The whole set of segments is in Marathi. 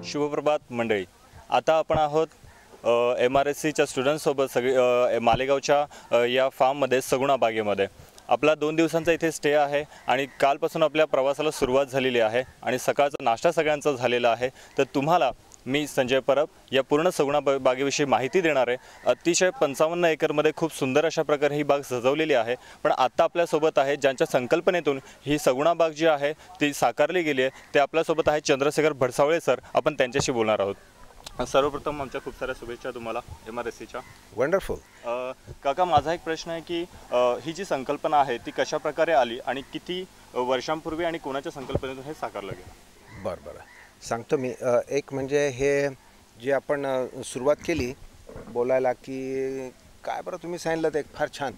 शुभप्रभात मंडळी. आता आपण आहोत MRSCच्या स्टुडंट्ससोबत मालेगावच्या या फार्ममध्ये सगुणा बागेमध्ये. आपला 2 दिवसांचा इथे स्टे आहे आणि कालपासून आपल्या प्रवासाला सुरुवात झालेली आहे आणि सकाळचा नाश्ता सगळ्यांचा झालेला आहे. तर तुम्हाला मी संजय परब या पूर्ण सगुणा बागेविषयी माहिती देणार आहे. अतिशय 55 एकरमध्ये खूप सुंदर अशा प्रकारे ही बाग सजवलेली आहे. पण आता आपल्यासोबत आहे ज्यांच्या संकल्पनेतून ही सगुणा बाग जी आहे ती साकारली गेली आहे, ते आपल्यासोबत आहे चंद्रशेखर भडसावळे सर. आपण त्यांच्याशी बोलणार आहोत. सर्वप्रथम आमच्या खूप साऱ्या शुभेच्छा तुम्हाला MRSCच्या. वंडरफुल. काका, माझा एक प्रश्न आहे की ही जी संकल्पना आहे ती कशा प्रकारे आली आणि किती वर्षांपूर्वी आणि कोणाच्या संकल्पनेतून हे साकारलं गेलं? बरं सांगतो मी. एक म्हणजे हे जे आपण सुरुवात केली बोलायला की काय बरं तुम्ही सांगितलं ते फार छान.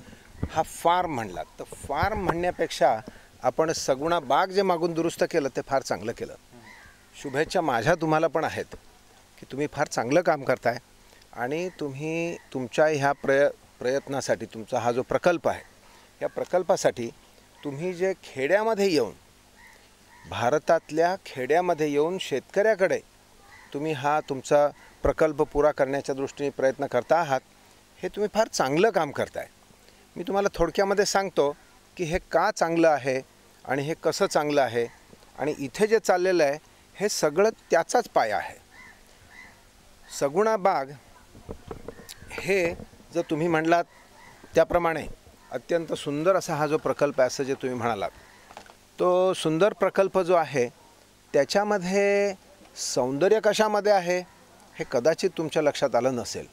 हा फार्म म्हणलात तर फार्म म्हणण्यापेक्षा आपण सगुणा बाग जे मागून दुरुस्त केलं ते फार चांगलं केलं. शुभेच्छा माझ्या तुम्हाला पण आहेत की तुम्ही फार चांगलं काम करताय आणि तुम्ही तुमच्या ह्या प्रयत्नासाठी तुमचा हा जो प्रकल्प आहे या प्रकल्पासाठी तुम्ही जे खेड्यामध्ये येऊन भारतातल्या खेड्यामध्ये येऊन शेतकऱ्याकडे तुम्ही हा तुमचा प्रकल्प पुरा करण्याच्या दृष्टीने प्रयत्न करता आहात, हे तुम्ही फार चांगलं काम करताय. मी तुम्हाला थोडक्यामध्ये सांगतो की हे का चांगलं आहे आणि हे कसं चांगलं आहे आणि इथे जे चाललेलं आहे हे सगळं त्याचाच पाया आहे. सगुणा बाग हे जर तुम्ही म्हणलात त्याप्रमाणे अत्यंत सुंदर असा हा जो प्रकल्प आहे असं जे तुम्ही म्हणालात, तो सुंदर प्रकल्प जो आहे त्याच्यामध्ये सौंदर्य कशामध्ये आहे हे कदाचित तुमच्या लक्षात आलं नसेल.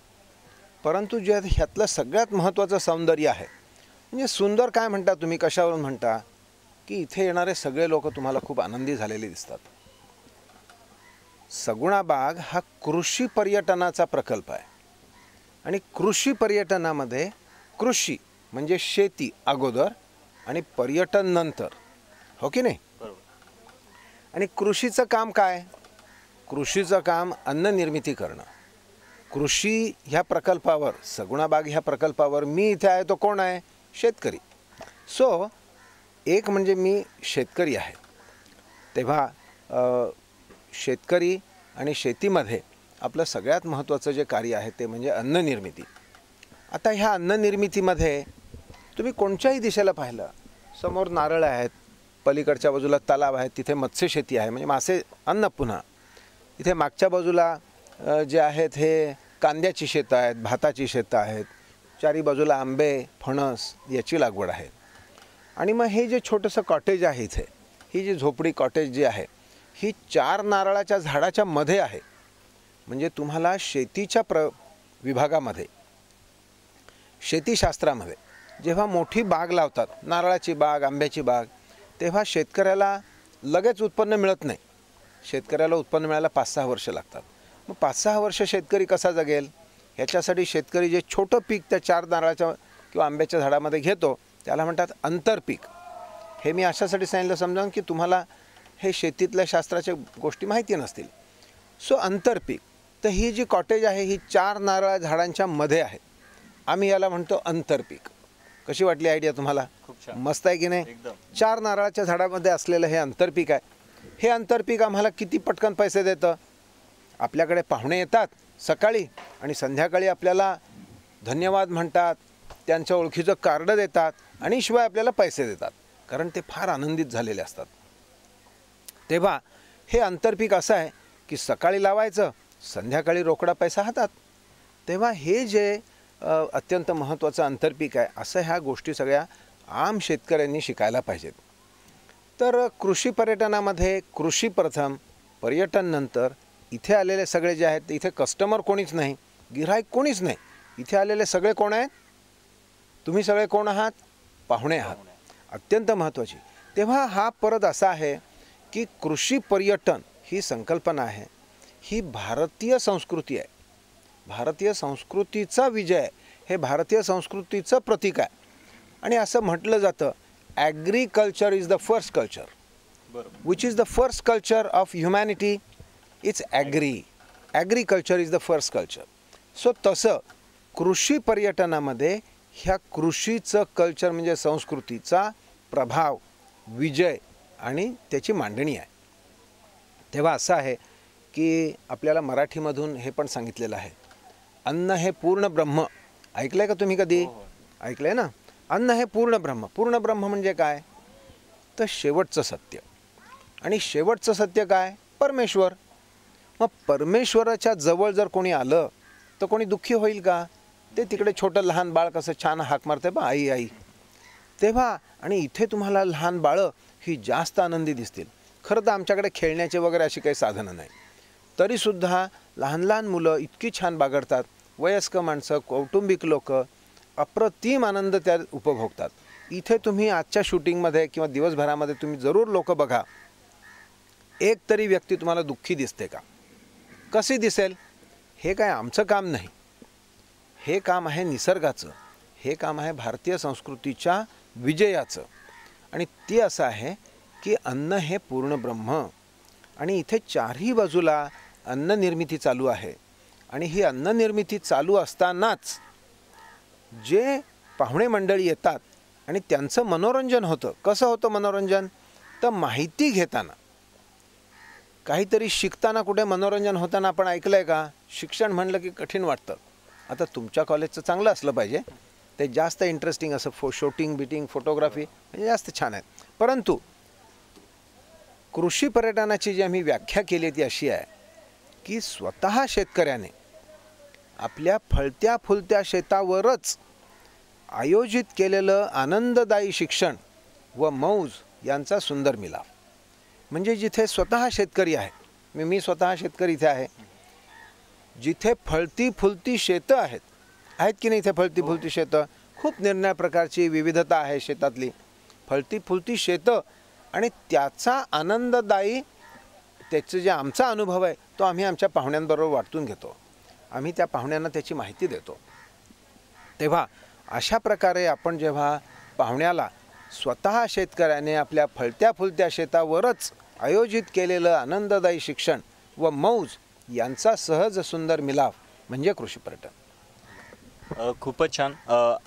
परंतु जे ह्यातलं सगळ्यात महत्त्वाचं सौंदर्य आहे म्हणजे सुंदर काय म्हणता तुम्ही, कशावरून म्हणता की इथे येणारे सगळे लोक तुम्हाला खूप आनंदी झालेले दिसतात. सगुणा बाग हा कृषी पर्यटनाचा प्रकल्प आहे आणि कृषी पर्यटनामध्ये कृषी म्हणजे शेती अगोदर आणि पर्यटन नंतर, हो की नाही? आणि कृषीचं काम काय? कृषीचं काम अन्न निर्मिती करणं. कृषी ह्या प्रकल्पावर, सगुणा बाग ह्या प्रकल्पावर मी इथे आहे तो कोण आहे? शेतकरी. सो एक म्हणजे मी शेतकरी आहे. तेव्हा शेतकरी आणि शेतीमध्ये आपलं सगळ्यात महत्त्वाचं जे कार्य आहे ते म्हणजे अन्न निर्मिती. आता ह्या अन्न निर्मितीमध्ये तुम्ही कोणत्याही दिशेला पाहिलं, समोर नारळ आहेत, पलीकडच्या बाजूला तलाव आहेत, तिथे मत्स्यशेती आहे म्हणजे मासे अन्न. पुन्हा इथे मागच्या बाजूला जे आहेत हे कांद्याची शेतं आहेत, भाताची शेतं आहेत, चारी बाजूला आंबे फणस याची लागवड आहे. आणि मग हे जे छोटंसं कॉटेज आहे इथे, ही जी झोपडी कॉटेज जी आहे ही 4 नारळाच्या झाडाच्या मध्ये आहे. म्हणजे तुम्हाला शेतीच्या विभागामध्ये, शेतीशास्त्रामध्ये जेव्हा मोठी बाग लावतात, नारळाची बाग, आंब्याची बाग, तेव्हा शेतकऱ्याला लगेच उत्पन्न मिळत नाही. शेतकऱ्याला उत्पन्न मिळायला 5-6 वर्ष लागतात. मग 5-6 वर्ष शेतकरी कसा जगेल? ह्याच्यासाठी शेतकरी जे छोटं पीक त्या 4 नारळाच्या किंवा आंब्याच्या झाडामध्ये घेतो त्याला म्हणतात आंतरपीक. हे मी अशासाठी सांगितलं समजावून की तुम्हाला हे शेतीतल्या शास्त्राच्या गोष्टी माहिती नसतील. सो आंतरपीक. तर ही जी कॉटेज आहे ही 4 नारळ झाडांच्या मध्ये आहे. आम्ही याला म्हणतो आंतरपीक. कशी वाटली आयडिया तुम्हाला? खूप मस्त आहे की नाही? 4 नारळाच्या झाडामध्ये असलेलं हे आंतरपीक आहे. हे आंतरपीक आम्हाला किती पटकन पैसे देतं? आपल्याकडे पाहुणे येतात सकाळी आणि संध्याकाळी आपल्याला धन्यवाद म्हणतात, त्यांच्या ओळखीचं कार्ड देतात आणि शिवाय आपल्याला पैसे देतात, कारण ते फार आनंदित झालेले असतात. तेव्हा हे आंतरपीक असं आहे की सकाळी लावायचं, संध्याकाळी रोकडा पैसा हातात. तेव्हा हे जे अत्यंत महत्त्वाचं आंतरपीक आहे, असं ह्या गोष्टी सगळ्या आम शेतकऱ्यांनी शिकायला पाहिजेत. तर कृषी पर्यटनामध्ये कृषी प्रथम, पर्यटन नंतर. इथे आलेले सगळे जे आहेत इथे कस्टमर कोणीच नाही, गिऱ्हाईक कोणीच नाही. इथे आलेले सगळे कोण आहेत? तुम्ही सगळे कोण आहात? पाहुणे आहात. अत्यंत महत्त्वाची. तेव्हा हा परत असा आहे की कृषी पर्यटन ही संकल्पना आहे, ही भारतीय संस्कृती आहे. भारतीय संस्कृतीचा विजय, हे भारतीय संस्कृतीचं प्रतीक आहे. आणि असं म्हटलं जातं agriculture is the first culture, which is the first culture of humanity. It's agriculture is the first culture. So तसं कृषी पर्यटनामध्ये ह्या कृषीचं कल्चर म्हणजे संस्कृतीचा प्रभाव, विजय आणि त्याची मांडणी आहे. तेव्हा असं आहे की आपल्याला मराठीमधून हे पण सांगितलेलं आहे, अन्न हे पूर्ण ब्रह्म. ऐकलं आहे का तुम्ही कधी? ऐकलं आहे ना? अन्न हे पूर्ण ब्रह्म. पूर्ण ब्रह्म म्हणजे काय? तर शेवटचं सत्य. आणि शेवटचं सत्य काय? परमेश्वर. मग परमेश्वराच्या जवळ जर कोणी आलं तर कोणी दुःखी होईल का? ते तिकडे छोटं लहान बाळ कसं छान हाक मारते बा, आई आई, तेव्हा. आणि इथे तुम्हाला लहान बाळं ही जास्त आनंदी दिसतील. खरं तर आमच्याकडे खेळण्याचे वगैरे अशी काही साधनं नाही, तरीसुद्धा लहान लहान मुलं इतकी छान बागडतात. वयस्क माणसं, कौटुंबिक लोक अप्रतिम आनंद त्यात उपभोगतात. इथे तुम्ही आजच्या शूटिंगमध्ये किंवा दिवसभरामध्ये तुम्ही जरूर लोक बघा, एक तरी व्यक्ती तुम्हाला दुःखी दिसते का? कशी दिसेल? हे काय आमचं काम नाही, हे काम आहे निसर्गाचं, हे काम आहे भारतीय संस्कृतीच्या विजयाचं. आणि ते असं आहे की अन्न हे पूर्ण ब्रह्म. आणि इथे चारही बाजूला अन्न निर्मिती चालू आहे. आणि ही अन्न निर्मिती चालू असतानाच जे पाहुणे मंडळी येतात आणि त्यांचं मनोरंजन होतं. कसं होतं मनोरंजन? तर माहिती घेताना, काहीतरी शिकताना कुठे मनोरंजन होताना आपण ऐकलं आहे का? शिक्षण म्हणलं की कठीण वाटतं. आता तुमच्या कॉलेजचं चांगलं असलं पाहिजे, ते जास्त इंटरेस्टिंग असं शूटिंग बिटिंग फोटोग्राफी म्हणजे जास्त छान आहे. परंतु कृषी पर्यटनाची जी आम्ही व्याख्या केली ती अशी आहे की स्वतः शेतकऱ्याने आपल्या फळत्या फुलत्या शेतावरच आयोजित केलेलं आनंददायी शिक्षण व मौज यांचा सुंदर मिलाफ. म्हणजे जिथे स्वतः शेतकरी आहे, मी स्वतः शेतकरी इथे आहे, जिथे फळती फुलती शेतं आहेत की नाही? इथे फळती फुलती शेतं, खूप निर्णय प्रकारची विविधता आहे शेतातली, फळती फुलती शेतं. आणि त्याचा आनंददायी त्याचं जे आमचा अनुभव आहे तो आम्ही आमच्या पाहुण्यांबरोबर वाटून घेतो. आम्ही त्या पाहुण्यांना त्याची माहिती देतो. तेव्हा अशा प्रकारे आपण जेव्हा पाहुण्याला स्वतः शेतकऱ्याने आपल्या फळत्या फुलत्या शेतावरच आयोजित केलेलं आनंददायी शिक्षण व मौज यांचा सहज सुंदर मिलाफ म्हणजे कृषी पर्यटन. खूपच छान.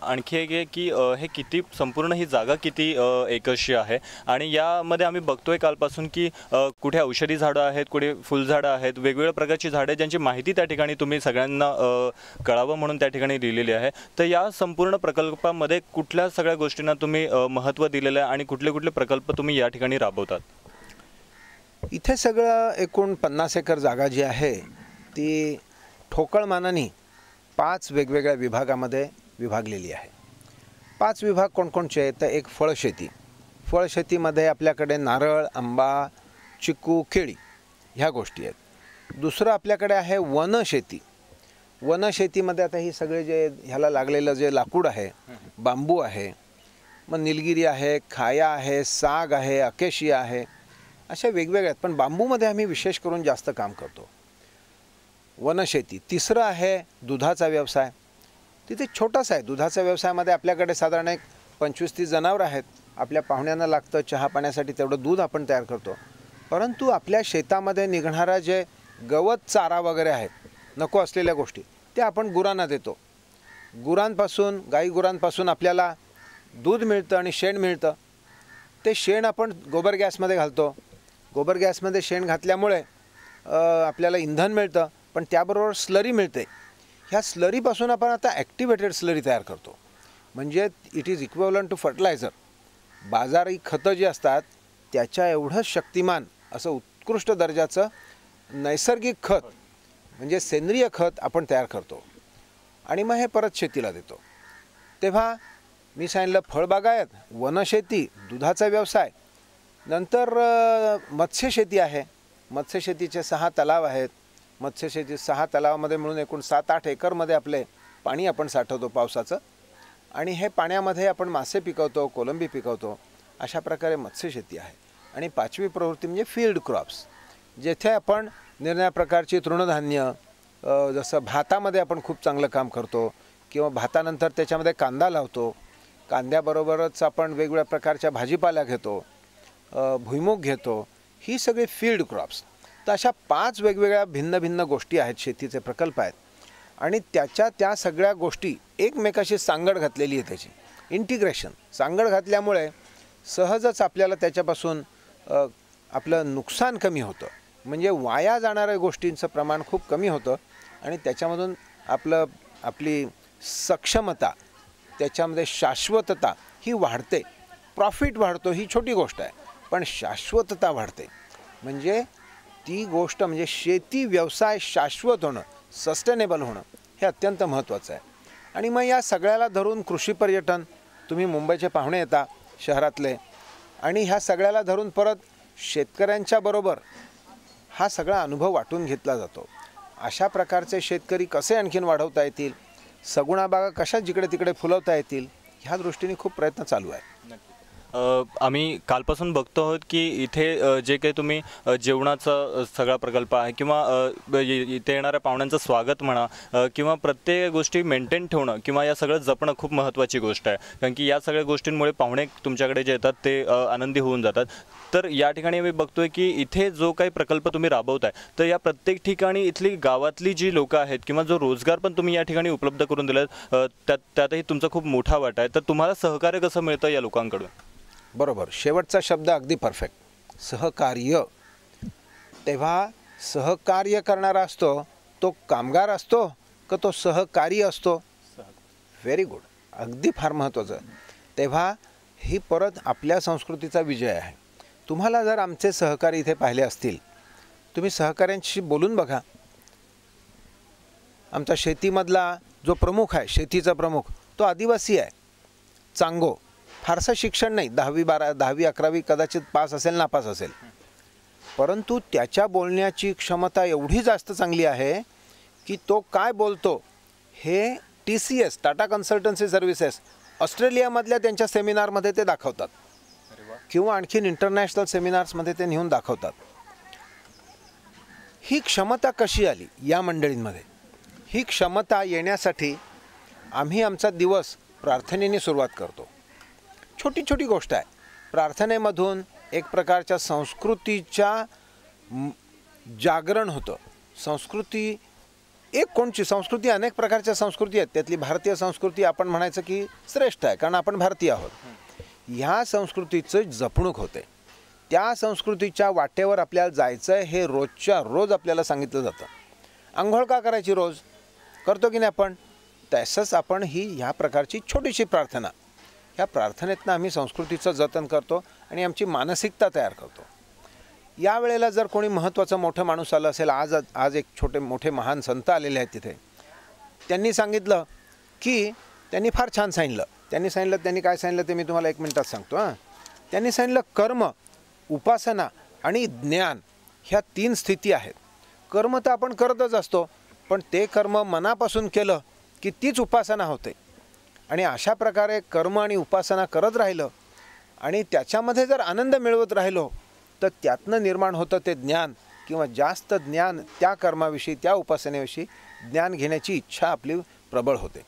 आणखी एक आहे की हे किती संपूर्ण ही जागा किती एकशी आहे आणि यामध्ये आम्ही बघतोय कालपासून की कुठे औषधी झाडं आहेत, कुठे फुलझाडं आहेत, वेगवेगळ्या प्रकारची झाडं ज्यांची माहिती त्या ठिकाणी तुम्ही सगळ्यांना कळावं म्हणून त्या ठिकाणी लिहिलेली आहे. तर या संपूर्ण प्रकल्पामध्ये कुठल्या सगळ्या गोष्टींना तुम्ही महत्त्व दिलेलं आहे आणि कुठले कुठले प्रकल्प तुम्ही या ठिकाणी राबवतात? इथे सगळं एकूण 50 एकर जागा जी आहे ती ठोकळमानाने 5 वेगवेगळ्या विभागामध्ये विभागलेली आहे. 5 विभाग कोणकोणचे आहेत? तर एक फळशेती. फळशेतीमध्ये आपल्याकडे नारळ, आंबा, चिकू, केळी ह्या गोष्टी आहेत. दुसरं आपल्याकडे आहे वनशेती. वनशेतीमध्ये आता ही सगळे जे ह्याला लागलेलं जे लाकूड आहे, बांबू आहे, मग निलगिरी आहे, खाया आहे, साग आहे, अकेशिया आहे, अशा वेगवेगळ्या आहेत. पण बांबूमध्ये आम्ही विशेष करून जास्त काम करतो. वनशेती. तिसरं आहे दुधाचा व्यवसाय. तिथे छोटासा आहे. दुधाच्या व्यवसायामध्ये आपल्याकडे साधारण एक 25-30 जनावरं आहेत. आपल्या पाहुण्यांना लागतं चहा पाण्यासाठी तेवढं दूध आपण तयार करतो. परंतु आपल्या शेतामध्ये निघणारा जे गवत चारा वगैरे आहे, नको असलेल्या गोष्टी, त्या आपण गुरांना देतो. गुरांपासून, गाई गुरांपासून आपल्याला दूध मिळतं आणि शेण मिळतं. ते शेण आपण गोबर गॅसमध्ये घालतो. गोबर गॅसमध्ये शेण घातल्यामुळे आपल्याला इंधन मिळतं, पण त्याबरोबर स्लरी मिळते. ह्या स्लरीपासून आपण आता ॲक्टिवेटेड स्लरी तयार करतो. म्हणजे it is equivalent to fertiliser. बाजारी खतं जी असतात त्याच्या एवढंच शक्तिमान असं उत्कृष्ट दर्जाचं नैसर्गिक खत म्हणजे सेंद्रिय खत आपण तयार करतो आणि मग हे परत शेतीला देतो. तेव्हा मी सांगितलं फळबागायत, वनशेती, दुधाचा व्यवसाय, नंतर मत्स्यशेती आहे. मत्स्यशेतीचे 6 तलाव आहेत. मत्स्यशेती 6 तलावामध्ये मिळून एकूण 7-8 एकरमध्ये आपले पाणी आपण साठवतो पावसाचं आणि हे पाण्यामध्ये आपण मासे पिकवतो, कोलंबी पिकवतो. अशा प्रकारे मत्स्यशेती आहे. आणि 5वी प्रवृत्ती म्हणजे फील्ड क्रॉप्स, जेथे आपण निरनिराळ्या प्रकारची तृणधान्य, जसं भातामध्ये आपण खूप चांगलं काम करतो किंवा भातानंतर त्याच्यामध्ये कांदा लावतो. कांद्याबरोबरच आपण वेगवेगळ्या प्रकारच्या भाजीपाला घेतो, भुईमुग घेतो. ही सगळी फील्ड क्रॉप्स. तर अशा 5 वेगवेगळ्या भिन्न भिन्न गोष्टी आहेत, शेतीचे प्रकल्प आहेत. आणि त्या सगळ्या गोष्टी एकमेकाशी सांगड घातलेली आहे. त्याची इंटिग्रेशन, सांगड घातल्यामुळे सहजच आपल्याला त्याच्यापासून आपलं नुकसान कमी होतं. म्हणजे वाया जाणाऱ्या गोष्टींचं प्रमाण खूप कमी होतं आणि त्याच्यामधून आपली सक्षमता, त्याच्यामध्ये शाश्वतता ही वाढते. प्रॉफिट वाढतो ही छोटी गोष्ट आहे, पण शाश्वतता वाढते. म्हणजे ती गोष्ट म्हणजे शेती व्यवसाय शाश्वत होणं, सस्टेनेबल होणं हे अत्यंत महत्त्वाचं आहे. आणि मग या सगळ्याला धरून कृषी पर्यटन, तुम्ही मुंबईचे पाहुणे येता शहरातले, आणि ह्या सगळ्याला धरून परत शेतकऱ्यांच्या बरोबर हा सगळा अनुभव वाटून घेतला जातो. अशा प्रकारचे शेतकरी कसे आणखीन वाढवता येतील, सगुणा बागा कशा जिकडे तिकडे फुलवता येतील, ह्या दृष्टीने खूप प्रयत्न चालू आहे. आम्ही कालपासून बघतो आहोत की इथे जे काही तुम्ही जेवणाचा सगळा प्रकल्प आहे किंवा इथे येणाऱ्या पाहुण्यांचं स्वागत म्हणा किंवा प्रत्येक गोष्टी मेंटेन ठेवणं किंवा या सगळं जपणं खूप महत्त्वाची गोष्ट आहे. कारण की या सगळ्या गोष्टींमुळे पाहुणे तुमच्याकडे जे येतात ते आनंदी होऊन जातात. तर या ठिकाणी मी बघतोय की इथे जो काही प्रकल्प तुम्ही राबवताय तर या प्रत्येक ठिकाणी इथली गावातली जी लोकं आहेत किंवा जो रोजगार पण तुम्ही या ठिकाणी उपलब्ध करून दिलात त्यातही तुमचा खूप मोठा वाटा आहे. तर तुम्हाला सहकार्य कसं मिळतं या लोकांकडून? बरोबर, शेवटचा शब्द अगदी परफेक्ट, सहकार्य. तेव्हा सहकार्य करणारा असतो तो कामगार असतो का तो सहकारी असतो? व्हेरी गुड, अगदी फार महत्त्वाचं. तेव्हा ही परत आपल्या संस्कृतीचा विजय आहे. तुम्हाला जर आमचे सहकारी इथे पाहिले असतील, तुम्ही सहकाऱ्यांशी बोलून बघा. आमचा शेतीमधला जो प्रमुख आहे, शेतीचा प्रमुख, तो आदिवासी आहे, चांगो. फारसं शिक्षण नाही, 10वी 11वी कदाचित पास असेल, नापास असेल, परंतु त्याच्या बोलण्याची क्षमता एवढी जास्त चांगली आहे की तो काय बोलतो हे TCS, टाटा कन्सल्टन्सी सर्व्हिसेस, ऑस्ट्रेलियामधल्या त्यांच्या सेमिनारमध्ये ते दाखवतात किंवा आणखीन इंटरनॅशनल सेमिनार्समध्ये ते नेऊन दाखवतात. ही क्षमता कशी आली या मंडळींमध्ये? ही क्षमता येण्यासाठी आम्ही आमचा दिवस प्रार्थनेने सुरुवात करतो. छोटी छोटी गोष्ट आहे. प्रार्थनेमधून एक प्रकारच्या संस्कृतीच्या जागरण होतं. संस्कृती कोणची संस्कृती, अनेक प्रकारच्या संस्कृती आहेत, त्यातली भारतीय संस्कृती आपण म्हणायचं की श्रेष्ठ आहे, कारण आपण भारतीय आहोत. ह्या संस्कृतीचं जपणूक होते. त्या संस्कृतीच्या वाटेवर आपल्याला जायचं आहे हे रोजच्या रोज आपल्याला सांगितलं जातं. अंघोळ का करायची रोज करतो की नाही आपण? तसंच आपण ह्या प्रकारची छोटीशी प्रार्थना, ह्या प्रार्थनेतनं आम्ही संस्कृतीचं जतन करतो आणि आमची मानसिकता तयार करतो. यावेळेला जर कोणी महत्त्वाचं मोठं माणूस आलं असेल, आज एक मोठे महान संत आलेले आहेत तिथे, त्यांनी सांगितलं की त्यांनी फार छान सांगितलं. त्यांनी काय सांगितलं ते मी तुम्हाला 1 मिनिटात सांगतो. त्यांनी सांगितलं कर्म, उपासना आणि ज्ञान ह्या 3 स्थिती आहेत. कर्म तर आपण करतच असतो, पण ते कर्म मनापासून केलं की तीच उपासना होते. आणि अशा प्रकारे कर्म आणि उपासना करत राहिलं आणि त्याच्यामध्ये जर आनंद मिळवत राहिलो तर त्यातनं निर्माण होतं ते ज्ञान, किंवा जास्त ज्ञान त्या कर्माविषयी, त्या उपासनेविषयी ज्ञान घेण्याची इच्छा आपली प्रबळ होते.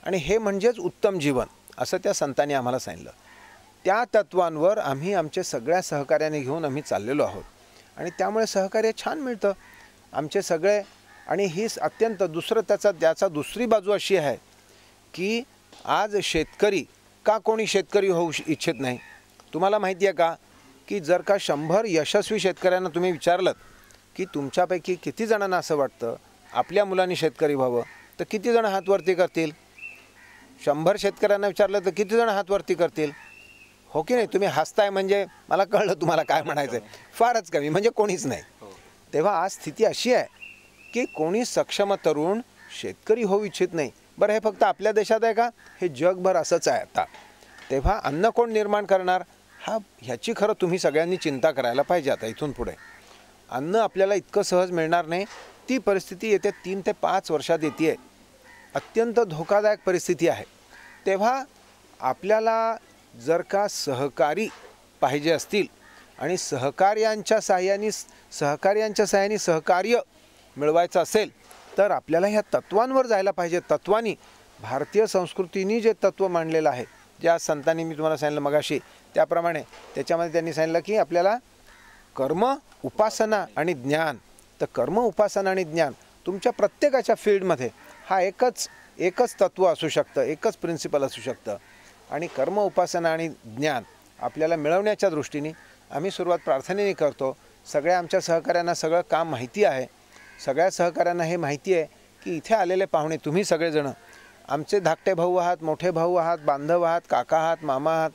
आणि हे म्हणजेच उत्तम जीवन, असं त्या संतांनी आम्हाला सांगितलं. त्या तत्वांवर आम्ही आमचे सगळ्या सहकार्याने घेऊन आम्ही चाललेलो आहोत आणि त्यामुळे सहकार्य छान मिळतं आमचे सगळे. आणि ही अत्यंत त्याचा दुसरी बाजू अशी आहे की आज शेतकरी कोणी शेतकरी होऊ इच्छित नाही? तुम्हाला माहिती आहे का की जर का 100 यशस्वी शेतकऱ्यांना तुम्ही विचारलं की तुमच्यापैकी किती जणांना असं वाटतं आपल्या मुलांनी शेतकरी व्हावं, तर किती जण हातवरती करतील? 100 शेतकऱ्यांना विचारलं तर किती जण हातवरती करतील? हो की नाही? तुम्ही हसताय म्हणजे मला कळलं तुम्हाला काय म्हणायचं आहे. फारच कमी, म्हणजे कोणीच नाही. तेव्हा आज स्थिती अशी आहे की कोणी सक्षम तरुण शेतकरी होऊ इच्छित नाही. बरं, हे फक्त आपल्या देशात आहे का? हे जगभर असंच आहे आता. तेव्हा अन्न कोण निर्माण करणार? ह्याची खरं तुम्ही सगळ्यांनी चिंता करायला पाहिजे. आता इथून पुढे अन्न आपल्याला इतकं सहज मिळणार नाही. ती परिस्थिती येत्या 3 ते 5 वर्षात येते आहे. अत्यंत धोकादायक परिस्थिती आहे. तेव्हा आपल्याला जर का सहकारी पाहिजे असतील आणि सहकार्यांच्या साहाय्याने सहकार्य मिळवायचं असेल तर आपल्याला ह्या तत्वांवर जायला पाहिजे. तत्वांनी भारतीय संस्कृतीने जे तत्त्व मांडलेलं आहे, ज्या संतांनी मी तुम्हाला सांगितलं मगाशी त्याप्रमाणे, त्याच्यामध्ये त्यांनी सांगितलं की आपल्याला कर्म, उपासना आणि ज्ञान. तर कर्म, उपासना आणि ज्ञान तुमच्या प्रत्येकाच्या फील्डमध्ये हा एकच तत्त्व असू शकतं, एकच प्रिन्सिपल असू शकतं. आणि कर्म, उपासना आणि ज्ञान आपल्याला मिळवण्याच्या दृष्टीने आम्ही सुरुवात प्रार्थनेने करतो सगळ्या आमच्या सहकाऱ्यांना सगळं काम माहिती आहे. सगळ्या सहकाऱ्यांना हे माहिती आहे की इथे आलेले पाहुणे तुम्ही सगळेजण आमचे धाकटे भाऊ आहात, मोठे भाऊ आहात, बांधव आहात, काका आहात, मामा आहात,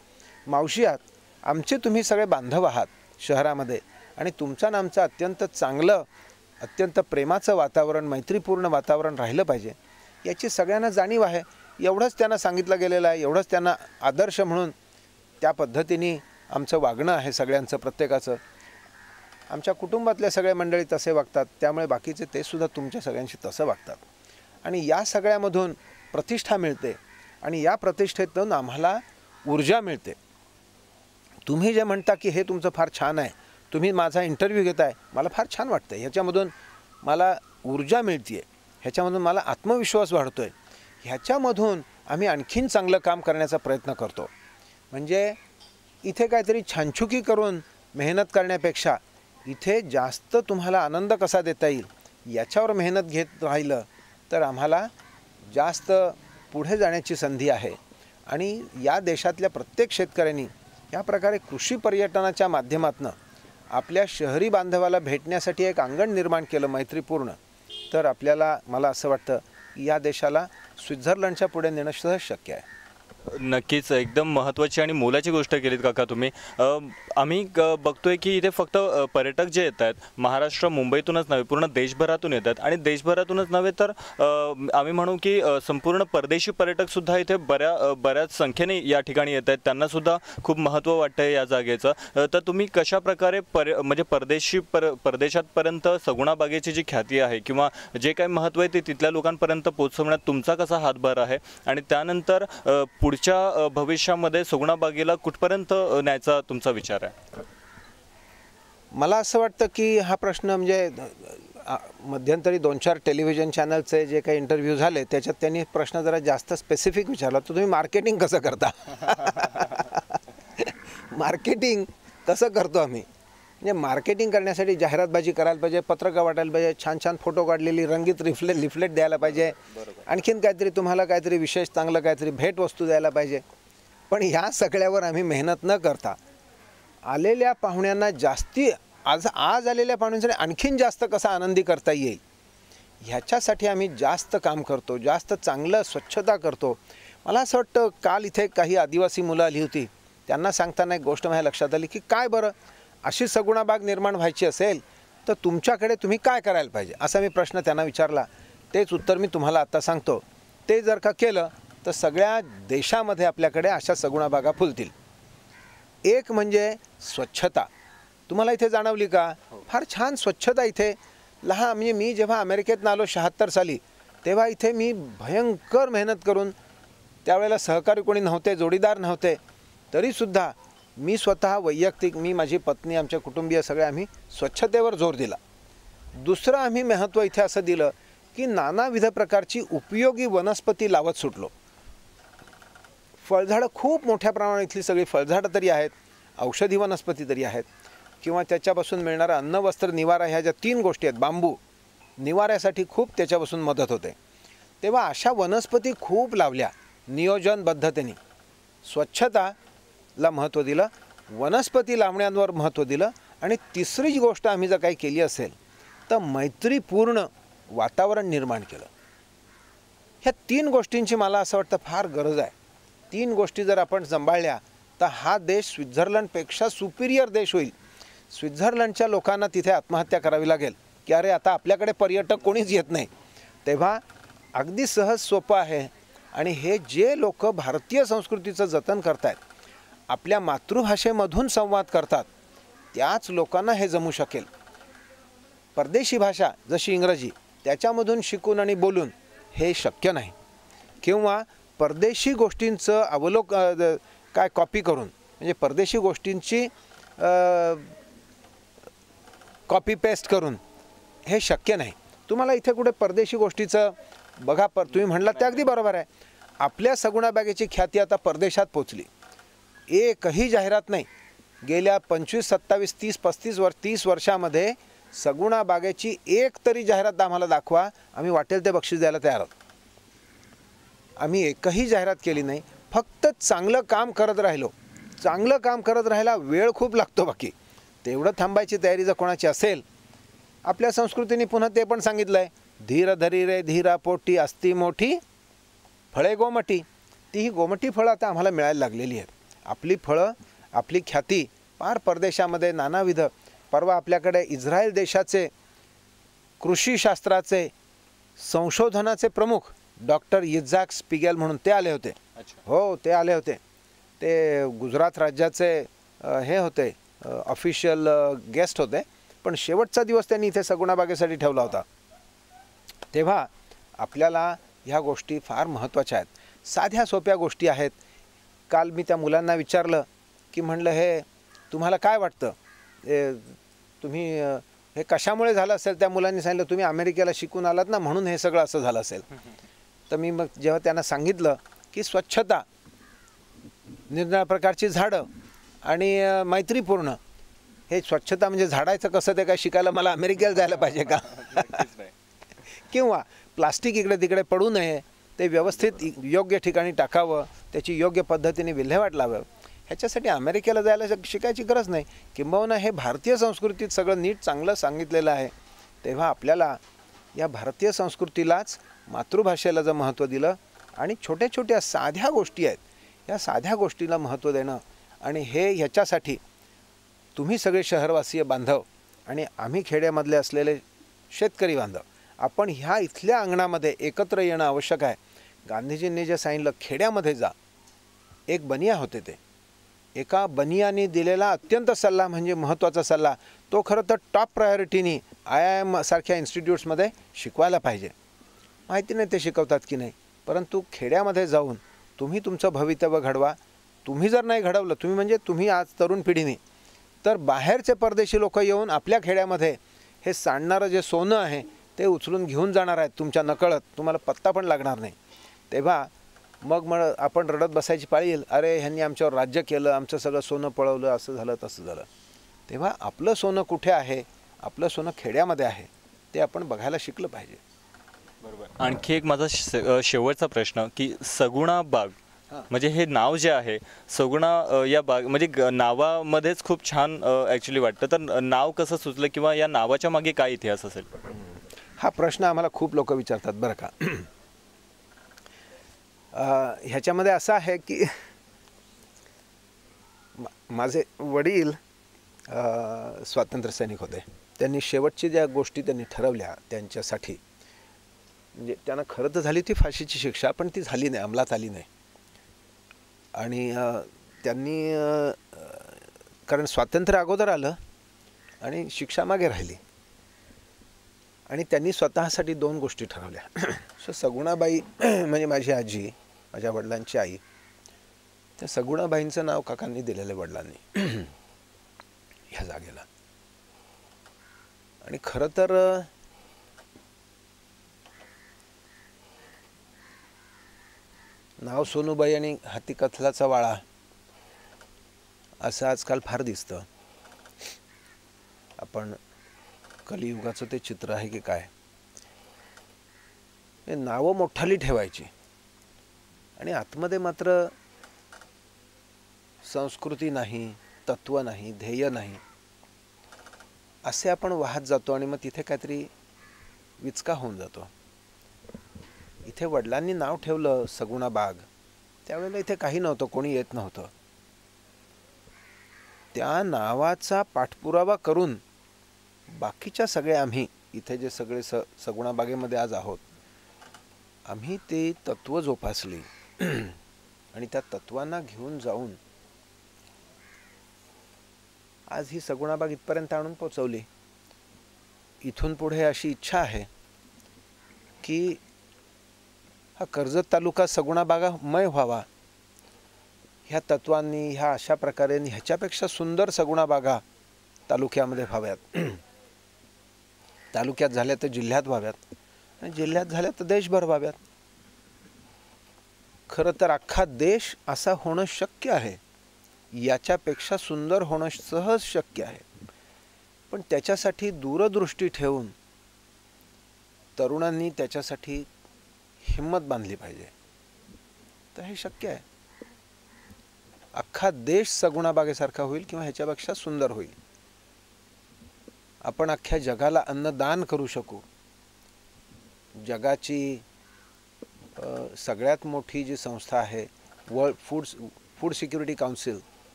मावशी आहात. आमचे तुम्ही सगळे बांधव आहात शहरामध्ये. आणि तुमचं आणि आमचं अत्यंत चांगलं, अत्यंत प्रेमाचं वातावरण, मैत्रीपूर्ण वातावरण राहिलं पाहिजे याची सगळ्यांना जाणीव आहे. एवढंच त्यांना सांगितलं गेलेलं आहे, एवढंच त्यांना आदर्श म्हणून त्या पद्धतीने आमचं वागणं आहे सगळ्यांचं, प्रत्येकाचं. आमच्या कुटुंबातले सगळे मंडळी तसे वागतात, त्यामुळे बाकीचे ते सुद्धा तुमच्या सगळ्यांशी तसं वागतात. आणि या सगळ्यामधून प्रतिष्ठा मिळते आणि या प्रतिष्ठेतून आम्हाला ऊर्जा मिळते. तुम्ही जे म्हणता की हे तुमचं फार छान आहे, तुम्ही माझा इंटरव्ह्यू घेताय, मला फार छान वाटतं. ह्याच्यामधून मला ऊर्जा मिळते आहे, ह्याच्यामधून मला आत्मविश्वास वाढतो आहे. ह्याच्यामधून आम्ही आणखीन चांगलं काम करण्याचा प्रयत्न करतो. म्हणजे इथे काहीतरी छानछुकी करून मेहनत करण्यापेक्षा इथे जास्त तुम्हाला आनंद कसा देता येईल याच्यावर मेहनत घेत राहिलं तर आम्हाला जास्त पुढे जाण्याची संधी आहे. आणि या देशातल्या प्रत्येक शेतकऱ्यांनी या प्रकारे कृषी पर्यटनाच्या माध्यमातून आपल्या शहरी बांधवाला भेटण्यासाठी एक अंगण निर्माण केलं मैत्रीपूर्ण, तर आपल्याला, मला असं वाटतं या देशाला स्वित्झर्लंडच्या पुढे नेणं सहज शक्य आहे. नक्कीच एकदम महत्त्वाची आणि मोलाची गोष्ट केलीत काका तुम्ही. आम्ही बघतोय की इथे फक्त पर्यटक जे येत आहेत महाराष्ट्र मुंबईतूनच नव्हे पूर्ण देशभरातून येतात. आणि देशभरातूनच नव्हे तर आम्ही म्हणू की संपूर्ण परदेशी पर्यटकसुद्धा इथे बऱ्याच संख्येने या ठिकाणी येत आहेत. त्यांनासुद्धा खूप महत्त्व वाटतं आहे या जागेचं. तर तुम्ही कशाप्रकारे म्हणजे परदेशातपर्यंत सगुणा बागेची जी ख्याती आहे किंवा जे काही महत्त्व आहे ते तिथल्या लोकांपर्यंत पोहोचवण्यात तुमचा कसा हातभार आहे आणि त्यानंतर पुढच्या भविष्यामध्ये सगुणा बागेला कुठपर्यंत न्यायचा तुमचा विचार आहे? मला असं वाटतं की हा प्रश्न म्हणजे मध्यंतरी 2-4 टेलिव्हिजन चॅनलचे जे काही इंटरव्ह्यू झाले त्याच्यात त्यांनी प्रश्न जरा जास्त स्पेसिफिक विचारला, तर तुम्ही मार्केटिंग कसं करता? मार्केटिंग कसं करतो आम्ही? म्हणजे मार्केटिंग करण्यासाठी जाहिरातबाजी करायला पाहिजे, पत्रकं वाटायला पाहिजे, छान छान फोटो काढलेली रंगीत लिफलेट द्यायला पाहिजे, आणखीन काहीतरी तुम्हाला काहीतरी विशेष चांगलं काहीतरी भेटवस्तू द्यायला पाहिजे. पण ह्या सगळ्यावर आम्ही मेहनत न करता आलेल्या पाहुण्यांना आज आलेल्या पाहुण्यांसाठी आणखीन जास्त कसा आनंदी करता येईल ह्याच्यासाठी आम्ही जास्त काम करतो, जास्त चांगलं स्वच्छता करतो. मला असं वाटतं काल इथे काही आदिवासी मुलं आली होती, त्यांना सांगताना एक गोष्ट माझ्या लक्षात आली की काय बरं अशी सगुणा बाग निर्माण व्हायची असेल तर तुमच्याकडे तुम्ही काय करायला पाहिजे असा मी प्रश्न त्यांना विचारला. तेच उत्तर मी तुम्हाला आता सांगतो. ते जर का केलं तर सगळ्या देशामध्ये आपल्याकडे अशा सगुणा बागा फुलतील. एक म्हणजे स्वच्छता. तुम्हाला इथे जाणवली का? फार छान स्वच्छता इथे. म्हणजे मी जेव्हा अमेरिकेतून आलो 76 साली तेव्हा इथे मी भयंकर मेहनत करून, त्यावेळेला सहकारी कोणी नव्हते, जोडीदार नव्हते, तरीसुद्धा मी स्वतः वैयक्तिक, मी, माझी पत्नी, आमचे कुटुंबीय सगळे आम्ही स्वच्छतेवर जोर दिला. दुसरं आम्ही महत्त्व इथे असं दिलं की नानाविध प्रकारची उपयोगी वनस्पती लावत सुटलो. फळझाडं खूप मोठ्या प्रमाणात इथली सगळी फळझाडं तरी आहेत, औषधी वनस्पती तरी आहेत, किंवा त्याच्यापासून मिळणारं अन्न, वस्त्र, निवारा ह्या ज्या 3 गोष्टी आहेत, बांबू निवाऱ्यासाठी खूप त्याच्यापासून मदत होते. तेव्हा अशा वनस्पती खूप लावल्या नियोजनबद्धतेने. स्वच्छताला महत्त्व दिलं, वनस्पती लावण्यावर महत्त्व दिलं, आणि तिसरी जी गोष्ट आम्ही जर काही केली असेल तर मैत्रीपूर्ण वातावरण निर्माण केलं. ह्या 3 गोष्टींची मला असं वाटतं फार गरज आहे. 3 गोष्टी जर आपण सांभाळल्या तर हा देश स्वित्झर्लंडपेक्षा सुपिरियर देश होईल. स्वित्झर्लंडच्या लोकांना तिथे आत्महत्या करावी लागेल की अरे आता आपल्याकडे पर्यटक कोणीच येत नाही. तेव्हा अगदी सहज सोपं आहे. आणि हे जे लोक भारतीय संस्कृतीचं जतन करतायत, आपल्या मातृभाषेमधून संवाद करतात, त्याच लोकांना हे जमू शकेल. परदेशी भाषा जशी इंग्रजी त्याच्यामधून शिकून आणि बोलून हे शक्य नाही. किंवा परदेशी गोष्टींचं कॉपी करून, म्हणजे परदेशी गोष्टींची कॉपी पेस्ट करून हे शक्य नाही. तुम्हाला इथे कुठे परदेशी गोष्टीचं बघा, तुम्ही म्हणलात ते अगदी बरोबर आहे. आपल्या सगुणा बागेची ख्याती आता परदेशात पोचली. एकही जाहिरात नाही. गेल्या 25, 27, 30 वर्षामध्ये सगुणा बागेची एक तरी जाहिरात आम्हाला दाखवा, आम्ही वाटेल ते बक्षीस द्यायला तयार आहोत. आम्ही एकही जाहिरात केली नाही. फक्त चांगलं काम करत राहिलो. चांगलं काम करत राहायला वेळ खूप लागतो बाकी, तेवढं थांबायची तयारी जर कोणाची असेल, आपल्या संस्कृतीने पुन्हा ते पण सांगितलं आहे, धीर धरी रे धीरा पोटी असती मोठी फळे गोमटी. ती ही गोमटी फळं आता आम्हाला मिळायला लागलेली आहेत. आपली फळं, आपली ख्याती पार परदेशामध्ये नानाविध. परवा आपल्याकडे इस्रायल देशाचे कृषीशास्त्राचे संशोधनाचे प्रमुख डॉक्टर इझाक स्पिगेल म्हणून ते आले होते. हो, ते आले होते. ते गुजरात राज्याचे हे होते, ऑफिशियल गेस्ट होते. पण शेवटचा दिवस त्यांनी इथे सगुणाबागेसाठी ठेवला होता. तेव्हा आपल्याला ह्या गोष्टी फार महत्त्वाच्या आहेत. साध्या सोप्या गोष्टी आहेत. काल मी त्या मुलांना विचारलं की म्हणलं, हे तुम्हाला काय वाटतं, तुम्ही हे कशामुळे झालं असेल? त्या मुलांनी सांगितलं, तुम्ही अमेरिकेला शिकून आलात ना, म्हणून हे सगळं असं झालं असेल. तर मी मग जेव्हा त्यांना सांगितलं की स्वच्छता, निरनिराळ्या प्रकारची झाडं आणि मैत्रीपूर्ण, हे स्वच्छता म्हणजे झाडायचं कसं ते काय शिकायला मला अमेरिकेला जायला पाहिजे का? किंवा प्लास्टिक इकडे तिकडे पडू नये, ते व्यवस्थित योग्य ठिकाणी टाकावं, त्याची योग्य पद्धतीने विल्हेवाट लावावं, ह्याच्यासाठी अमेरिकेला जायला शिकायची गरज नाही. किंबहुना हे भारतीय संस्कृतीत सगळं नीट चांगलं सांगितलेलं आहे. तेव्हा आपल्याला या भारतीय संस्कृतीलाच, मातृभाषेला जर महत्त्व दिलं आणि छोट्या छोट्या साध्या गोष्टी आहेत, या साध्या गोष्टीला महत्त्व देणं, आणि हे ह्याच्यासाठी तुम्ही सगळे शहरवासीय बांधव आणि आम्ही खेड्यामधले असलेले शेतकरी बांधव, आपण ह्या इथल्या अंगणामध्ये एकत्र येणं आवश्यक आहे. गांधीजींनी जे सांगितलं, खेड्यामध्ये जा. एक बनिया होते, ते एका बनियाने दिलेला अत्यंत सल्ला म्हणजे महत्त्वाचा सल्ला, तो खरं तर टॉप प्रायोरिटीनी IIM सारख्या इन्स्टिट्यूट्समध्ये शिकवायला पाहिजे. माहिती नाही ते शिकवतात की नाही, परंतु खेड्यामध्ये जाऊन तुम्ही तुमचं भवितव्य घडवा. तुम्ही जर नाही घडवलं, तुम्ही म्हणजे तुम्ही आज तरुण पिढीने, तर बाहेरचे परदेशी लोक येऊन आपल्या खेड्यामध्ये हे सांडणारं जे सोनं आहे ते उचलून घेऊन जाणार आहेत तुमच्या नकळत, तुम्हाला पत्ता पण लागणार नाही. तेव्हा मग आपण रडत बसायची पाळी येईल, अरे ह्यांनी आमच्यावर राज्य केलं, आमचं सगळं सोनं पळवलं, असं झालं तसं झालं. तेव्हा आपलं सोनं कुठे आहे? आपलं सोनं खेड्यामध्ये आहे, ते आपण बघायला शिकलं पाहिजे. बरोबर. आणखी एक माझा शेवटचा प्रश्न की सगुणा बाग म्हणजे हे नाव जे आहे सगुणा, या बाग म्हणजे नावामध्येच खूप छान ॲक्च्युली वाटतं. तर नाव कसं सुचलं किंवा या नावाच्या मागे काय इतिहास असेल? हा प्रश्न आम्हाला खूप लोक विचारतात बरं का. ह्याच्यामध्ये असं आहे की माझे वडील स्वातंत्र्य सैनिक होते. त्यांनी शेवटची ज्या गोष्टी त्यांनी ठरवल्या त्यांच्यासाठी, म्हणजे त्यांना खरं तर झाली ती फाशीची शिक्षा, पण ती झाली नाही, अंमलात आली नाही. आणि त्यांनी कारण स्वातंत्र्य अगोदर आलं आणि शिक्षा मागे राहिली, आणि त्यांनी स्वतःसाठी 2 गोष्टी ठरवल्या. सो सगुणाबाई म्हणजे माझी आजी, माझ्या वडिलांची आई, त्या सगुणाबाईंचं नाव काकांनी दिलेलं वडिलांनी ह्या जागेला. आणि खरं तर नाव सोनूबाई आणि हाती कथलाचा वाळा असं आजकाल फार दिसतं. आपण कलियुगाचं ते चित्र आहे की काय? हे नावं मोठाली ठेवायची आणि आतमध्ये मात्र संस्कृती नाही, तत्व नाही, ध्येय नाही, असे आपण वाहत जातो आणि मग तिथे काहीतरी विचका होऊन जातो. इथे वडिलांनी नाव ठेवलं सगुणा बाग, त्यावेळेला इथे काही नव्हतं, कोणी येत नव्हतं. त्या नावाचा पाठपुरावा करून बाकीच्या सगळे आम्ही इथे जे सगळे सगुणा बागेमध्ये आज आहोत, आम्ही ते तत्व जोपासली आणि त्या तत्वांना घेऊन जाऊन आज ही सगुणा बाग इथपर्यंत आणून पोचवली. इथून पुढे अशी इच्छा आहे की हा कर्जत तालुका सगुणा बागामय व्हावा. ह्या तत्वांनी, ह्या अशा प्रकारे, ह्याच्यापेक्षा सुंदर सगुणा बागा तालुक्यामध्ये व्हाव्यात. तालुक्यात झाल्या तर जिल्ह्यात व्हाव्यात, आणि जिल्ह्यात झाल्या तर देशभर व्हाव्यात. खरं तर अख्खा देश असा होणं शक्य आहे, याच्यापेक्षा सुंदर होणं सहज शक्य आहे. पण त्याच्यासाठी दूरदृष्टी ठेवून तरुणांनी त्याच्यासाठी हिम्मत बांधली पाहिजे, तर हे शक्य आहे. अख्खा देश सगुणा बागेसारखा होईल किंवा ह्याच्यापेक्षा सुंदर होईल. आपण अख्ख्या जगाला अन्नदान करू शकू. जगाची सगळ्यात मोठी जी संस्था आहे वर्ल्ड फूड सिक्युरिटी काउन्सिल,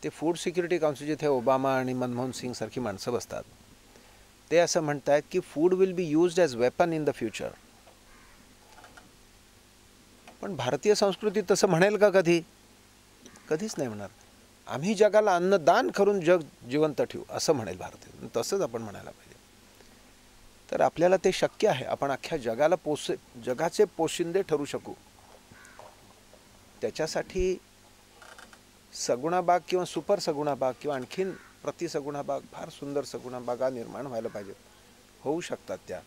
ते फूड सिक्युरिटी काउन्सिल जिथे ओबामा आणि मनमोहन सिंग सारखी माणसं बसतात, ते असं म्हणत आहेत की food will be used as weapon in the future. पण भारतीय संस्कृती तसं म्हणेल का कधी? कधीच नाही म्हणणार. आम्ही जगाला अन्नदान करून जग जिवंत ठेवू असं म्हणेल भारतीय. तसंच आपण म्हणायला पाहिजे. तर आपल्याला ते शक्य आहे. आपण अख्ख्या जगाला जगाचे पोशिंदे ठरू शकू. त्याच्यासाठी सगुणा बाग किंवा सुपर सगुणा बाग किंवा आणखीन प्रतिसगुणा बाग, फार सुंदर सगुणा बागा निर्माण व्हायला पाहिजेत. होऊ शकतात त्या.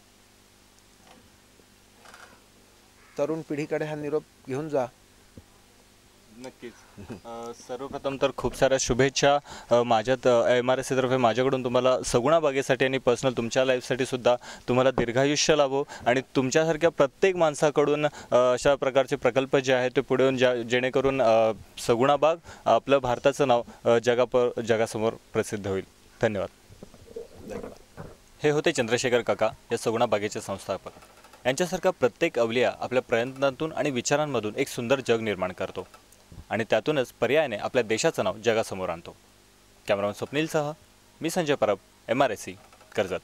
तरुण पिढीकडे हा निरोप घेऊन जा. नक्कीच. सर्वप्रथम तर खूप साऱ्या शुभेच्छा माझ्यात MRSC तर्फे माझ्याकडून तुम्हाला सगुणा बागेसाठी आणि पर्सनल तुमच्या लाईफसाठी सुद्धा तुम्हाला दीर्घायुष्य लाभो आणि तुमच्यासारख्या प्रत्येक माणसाकडून अशा प्रकारचे प्रकल्प जे आहेत ते पुढे येऊन जेणेकरून सगुणा बाग आपलं भारताचं नाव जगासमोर प्रसिद्ध होईल. धन्यवाद. हे होते चंद्रशेखर काका, या सगुणा बागेचे संस्थापक. यांच्यासारखा प्रत्येक अवलिया आपल्या प्रयत्नातून आणि विचारांमधून एक सुंदर जग निर्माण करतो आणि त्यातूनच पर्यायाने आपल्या देशाचं नाव जगासमोर आणतो. कॅमेरामन स्वप्नीलसह मी संजय परब, MRSC, कर्जत.